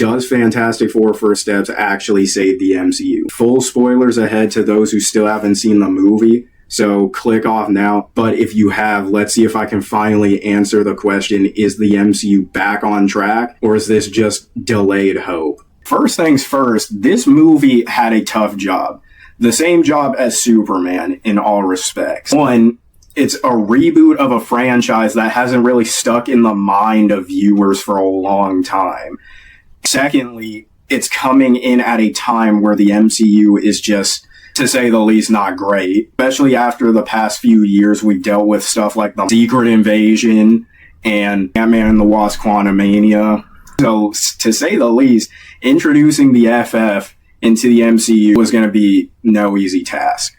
Does Fantastic Four First Steps actually save the MCU? Full spoilers ahead to those who still haven't seen the movie, so click off now. But if you have, let's see if I can finally answer the question, is the MCU back on track, or is this just delayed hope? First things first, this movie had a tough job. The same job as Superman in all respects. One, it's a reboot of a franchise that hasn't really stuck in the mind of viewers for a long time. Secondly, it's coming in at a time where the MCU is just, to say the least, not great. Especially after the past few years, we've dealt with stuff like the Secret Invasion and Ant-Man and the Wasp Quantumania. So, to say the least, introducing the FF into the MCU was going to be no easy task.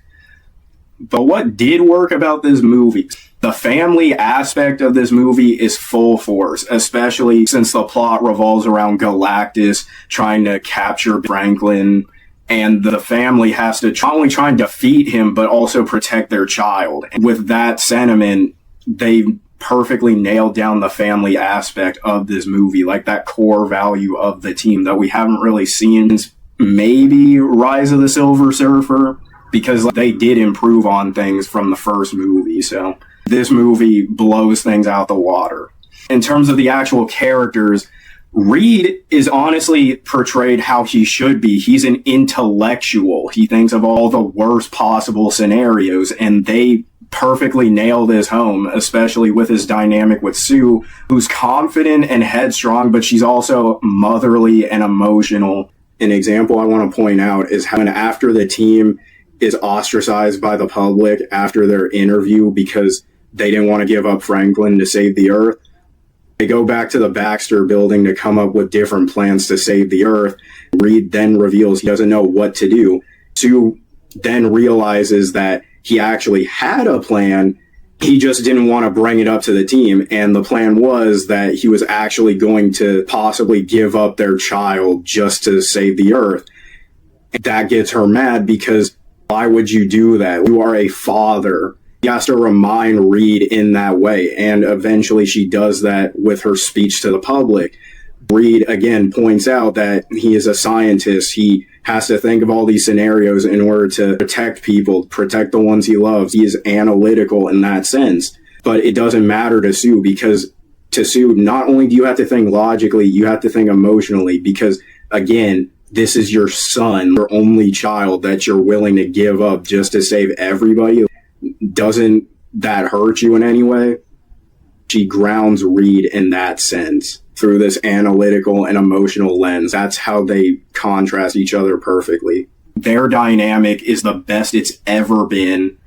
But what did work about this movie? The family aspect of this movie is full force, especially since the plot revolves around Galactus trying to capture Franklin, and the family has to not only try and defeat him, but also protect their child. And with that sentiment, they perfectly nailed down the family aspect of this movie, like that core value of the team that we haven't really seen since maybe Rise of the Silver Surfer, because they did improve on things from the first movie. So this movie blows things out the water. In terms of the actual characters, Reed is honestly portrayed how he should be. He's an intellectual. He thinks of all the worst possible scenarios, and they perfectly nail this home, especially with his dynamic with Sue, who's confident and headstrong, but she's also motherly and emotional. An example I want to point out is how after the team is ostracized by the public after their interview because they didn't want to give up Franklin to save the Earth, they go back to the Baxter building to come up with different plans to save the Earth. Reed then reveals he doesn't know what to do. Sue then realizes that he actually had a plan. He just didn't want to bring it up to the team. And the plan was that he was actually going to possibly give up their child just to save the Earth. That gets her mad because why would you do that? You are a father. He has to remind Reed in that way. And eventually she does that with her speech to the public. Reed again points out that he is a scientist. He has to think of all these scenarios in order to protect people, protect the ones he loves. He is analytical in that sense. But it doesn't matter to Sue, because to Sue, not only do you have to think logically, you have to think emotionally, because again, this is your son, your only child that you're willing to give up just to save everybody. Doesn't that hurt you in any way? She grounds Reed in that sense through this analytical and emotional lens. That's how they contrast each other perfectly. Their dynamic is the best it's ever been.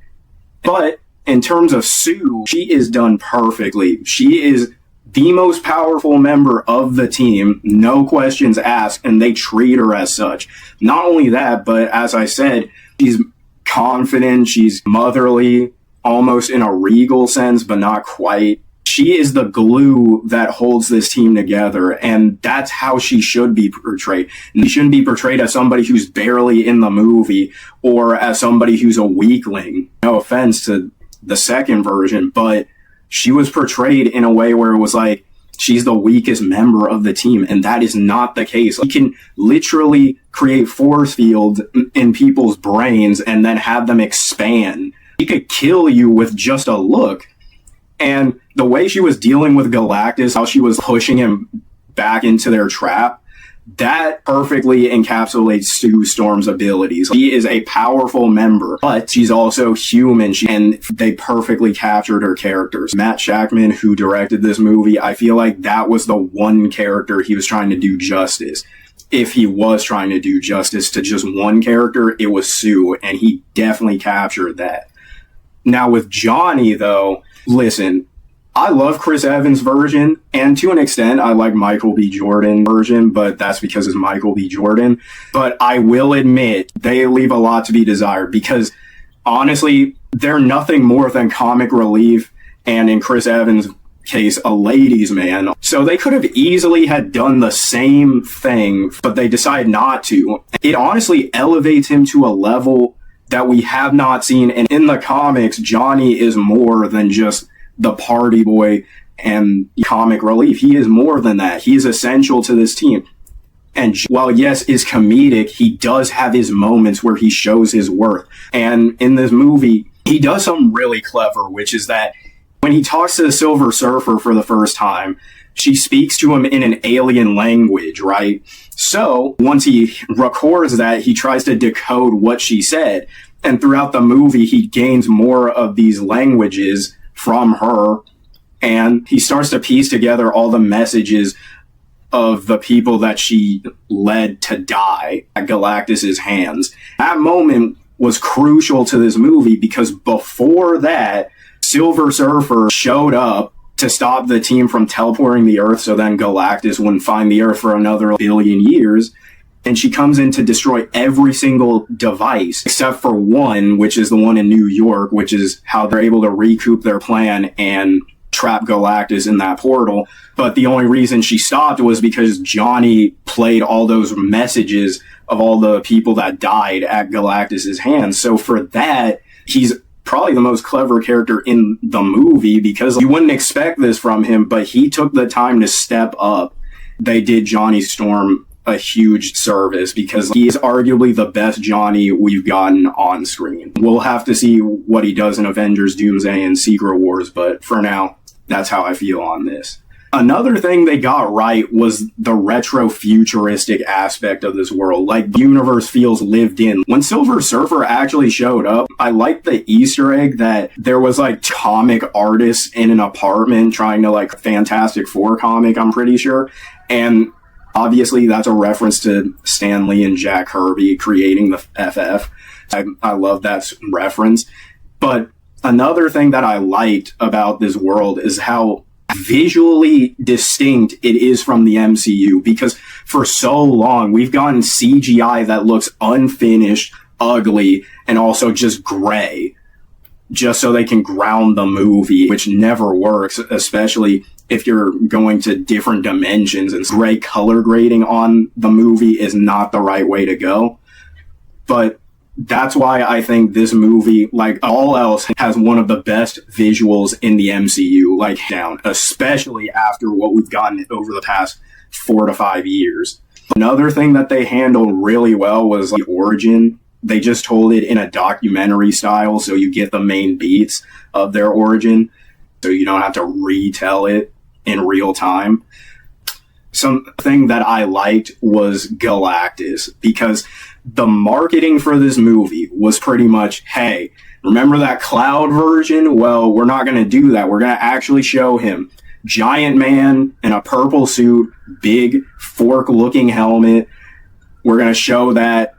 But in terms of Sue, she is done perfectly. She is the most powerful member of the team, no questions asked, and they treat her as such. Not only that, but as I said, she's confident, she's motherly, almost in a regal sense, but not quite. She is the glue that holds this team together, and that's how she should be portrayed. She shouldn't be portrayed as somebody who's barely in the movie or as somebody who's a weakling. No offense to the second version, but she was portrayed in a way where it was like she's the weakest member of the team, and that is not the case. She can literally create force fields in people's brains and then have them expand. She could kill you with just a look. And the way she was dealing with Galactus, how she was pushing him back into their trap, that perfectly encapsulates Sue Storm's abilities. She is a powerful member, but she's also human, and they perfectly captured her characters. Matt Shakman, who directed this movie, I feel like that was the one character he was trying to do justice. If he was trying to do justice to just one character, it was Sue, and he definitely captured that. Now with Johnny, though, listen, I love Chris Evans' version, and to an extent, I like Michael B. Jordan's version, but that's because it's Michael B. Jordan. But I will admit, they leave a lot to be desired, because honestly, they're nothing more than comic relief, and in Chris Evans' case, a ladies' man. So they could have easily had done the same thing, but they decided not to. It honestly elevates him to a level that we have not seen. And in the comics, Johnny is more than just the party boy and comic relief. He is more than that. He is essential to this team. And while yes, is comedic, he does have his moments where he shows his worth. And in this movie, he does something really clever, which is that when he talks to the Silver Surfer for the first time, she speaks to him in an alien language, right? So once he records that, he tries to decode what she said. And throughout the movie, he gains more of these languages from her. And he starts to piece together all the messages of the people that she led to die at Galactus's hands. That moment was crucial to this movie because before that, Silver Surfer showed up to stop the team from teleporting the Earth so then Galactus wouldn't find the Earth for another billion years. And she comes in to destroy every single device except for one, which is the one in New York, which is how they're able to recoup their plan and trap Galactus in that portal. But the only reason she stopped was because Johnny played all those messages of all the people that died at Galactus's hands. So for that, he's probably the most clever character in the movie because you wouldn't expect this from him, but he took the time to step up. They did Johnny Storm a huge service because he is arguably the best Johnny we've gotten on screen. We'll have to see what he does in Avengers, Doomsday, and Secret Wars, but for now, that's how I feel on this. Another thing they got right was the retro-futuristic aspect of this world. Like, the universe feels lived in. When Silver Surfer actually showed up, I liked the Easter egg that there was, like, comic artists in an apartment trying to, like, Fantastic Four comic, I'm pretty sure. And obviously, that's a reference to Stan Lee and Jack Kirby creating the FF. I love that reference. But another thing that I liked about this world is how visually distinct it is from the MCU, because for so long we've gotten CGI that looks unfinished, ugly, and also just gray, just so they can ground the movie, which never works, especially if you're going to different dimensions, and gray color grading on the movie is not the right way to go. But that's why I think this movie, like all else, has one of the best visuals in the MCU, like down, especially after what we've gotten over the past 4 to 5 years. Another thing that they handled really well was the origin. They just told it in a documentary style, so you get the main beats of their origin, so you don't have to retell it in real time. Something that I liked was Galactus, because the marketing for this movie was pretty much, hey, remember that cloud version? Well, we're not going to do that. We're going to actually show him giant man in a purple suit, big fork-looking helmet. We're going to show that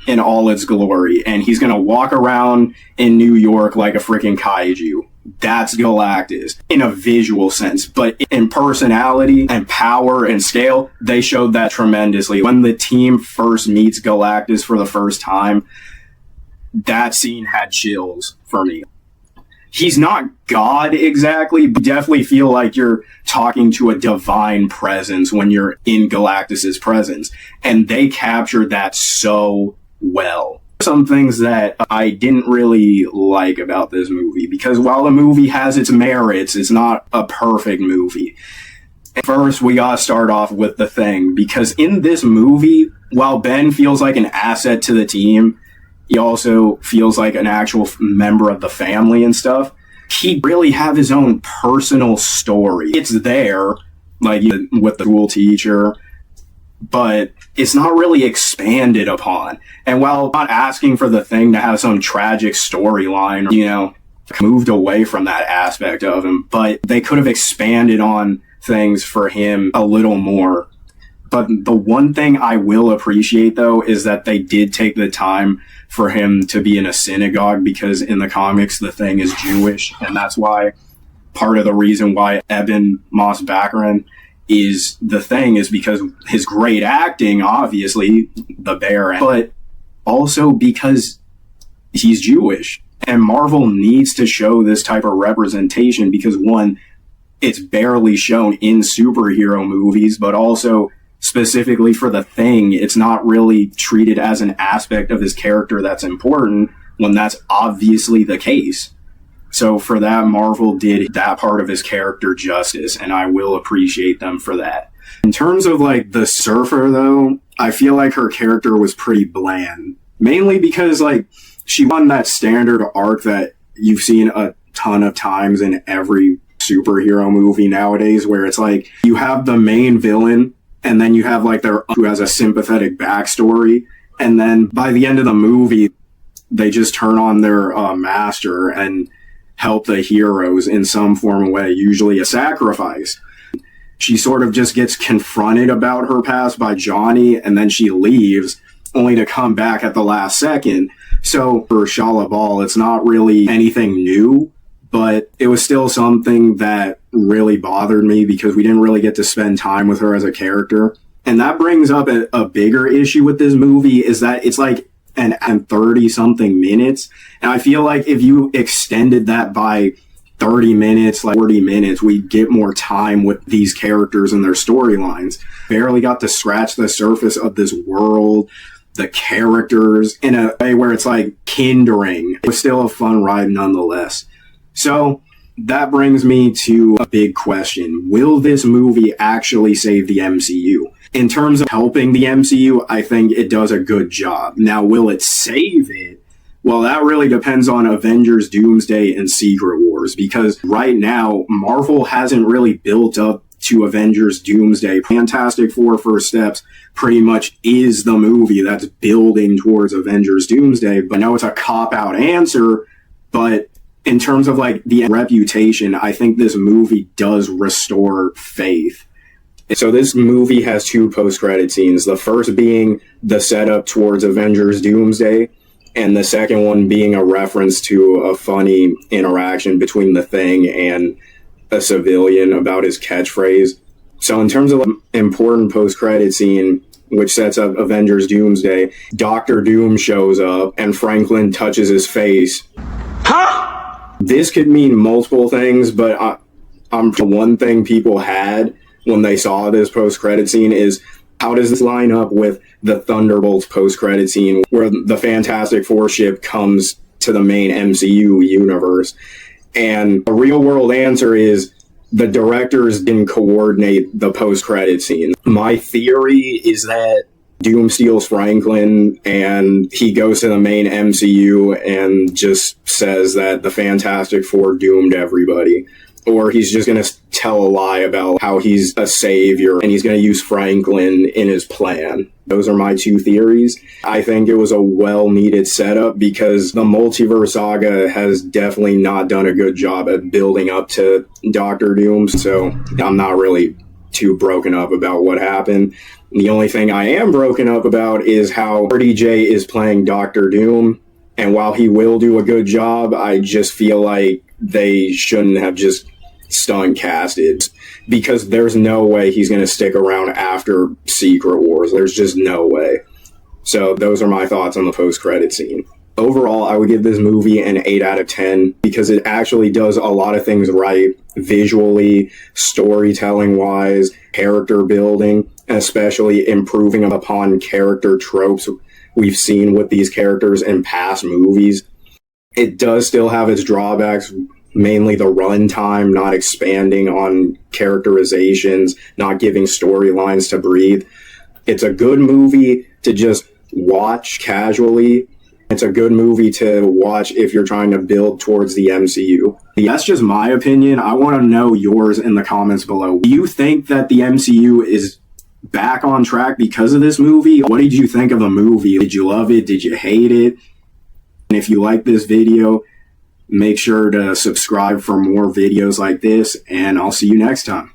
in all its glory. And he's going to walk around in New York like a freaking kaiju. That's Galactus in a visual sense, but in personality and power and scale, they showed that tremendously. When the team first meets Galactus for the first time, that scene had chills for me. He's not God exactly, but definitely feel like you're talking to a divine presence when you're in Galactus's presence. And they captured that so well. Some things that I didn't really like about this movie, because while the movie has its merits, it's not a perfect movie. First, we gotta start off with the Thing, because in this movie, while Ben feels like an asset to the team, he also feels like an actual member of the family and stuff. He really have his own personal story. It's there, like with the school teacher, but it's not really expanded upon. And while not asking for the Thing to have some tragic storyline, you know, moved away from that aspect of him, but they could have expanded on things for him a little more. But the one thing I will appreciate, though, is that they did take the time for him to be in a synagogue, because in the comics, the Thing is Jewish, and that's why part of the reason why Eben Moss-Baccarin is the Thing is because his great acting, obviously, the bear, but also because he's Jewish. And Marvel needs to show this type of representation because, one, it's barely shown in superhero movies, but also specifically for the Thing, it's not really treated as an aspect of his character that's important when that's obviously the case. So for that, Marvel did that part of his character justice, and I will appreciate them for that. In terms of like the surfer though, I feel like her character was pretty bland. Mainly because like she won that standard arc that you've seen a ton of times in every superhero movie nowadays, where it's like you have the main villain and then you have like who has a sympathetic backstory, and then by the end of the movie they just turn on their master and help the heroes in some form of way, usually a sacrifice. She sort of just gets confronted about her past by Johnny, and then she leaves, only to come back at the last second. So for Shala Bal, it's not really anything new, but it was still something that really bothered me because we didn't really get to spend time with her as a character. And that brings up a bigger issue with this movie, is that it's like an 30-something minutes. And I feel like if you extended that by 30 minutes, like 40 minutes, we get more time with these characters and their storylines. Barely got to scratch the surface of this world, the characters, in a way where it's like kindling. It was still a fun ride nonetheless. So that brings me to a big question. Will this movie actually save the MCU? In terms of helping the MCU, I think it does a good job. Now, will it save it? Well, that really depends on Avengers, Doomsday, and Secret Wars, because right now, Marvel hasn't really built up to Avengers, Doomsday. Fantastic Four First Steps pretty much is the movie that's building towards Avengers, Doomsday. But I know it's a cop-out answer, but in terms of like the reputation, I think this movie does restore faith. So this movie has two post-credit scenes. The first being the setup towards Avengers Doomsday, and the second one being a reference to a funny interaction between the Thing and a civilian about his catchphrase. So in terms of an important post-credit scene, which sets up Avengers Doomsday, Doctor Doom shows up and Franklin touches his face. Huh? This could mean multiple things, but one thing people had when they saw this post-credit scene is, how does this line up with the Thunderbolts post-credit scene where the Fantastic Four ship comes to the main MCU universe? And the real-world answer is the directors didn't coordinate the post-credit scene. My theory is that Doom steals Franklin and he goes to the main MCU and just says that the Fantastic Four doomed everybody. Or he's just going to tell a lie about how he's a savior and he's going to use Franklin in his plan. Those are my two theories. I think it was a well-needed setup because the multiverse saga has definitely not done a good job at building up to Doctor Doom. So I'm not really too broken up about what happened. The only thing I am broken up about is how RDJ is playing Doctor Doom. And while he will do a good job, I just feel like they shouldn't have just stunt casted, because there's no way he's going to stick around after Secret Wars. There's just no way. So those are my thoughts on the post-credit scene. Overall, I would give this movie an 8 out of 10 because it actually does a lot of things right, visually, storytelling-wise, character building, and especially improving upon character tropes we've seen with these characters in past movies. It does still have its drawbacks, mainly the runtime, not expanding on characterizations, not giving storylines to breathe. It's a good movie to just watch casually. It's a good movie to watch if you're trying to build towards the MCU. That's just my opinion. I want to know yours in the comments below. Do you think that the MCU is back on track because of this movie? What did you think of the movie? Did you love it? Did you hate it? And if you like this video, make sure to subscribe for more videos like this, and I'll see you next time.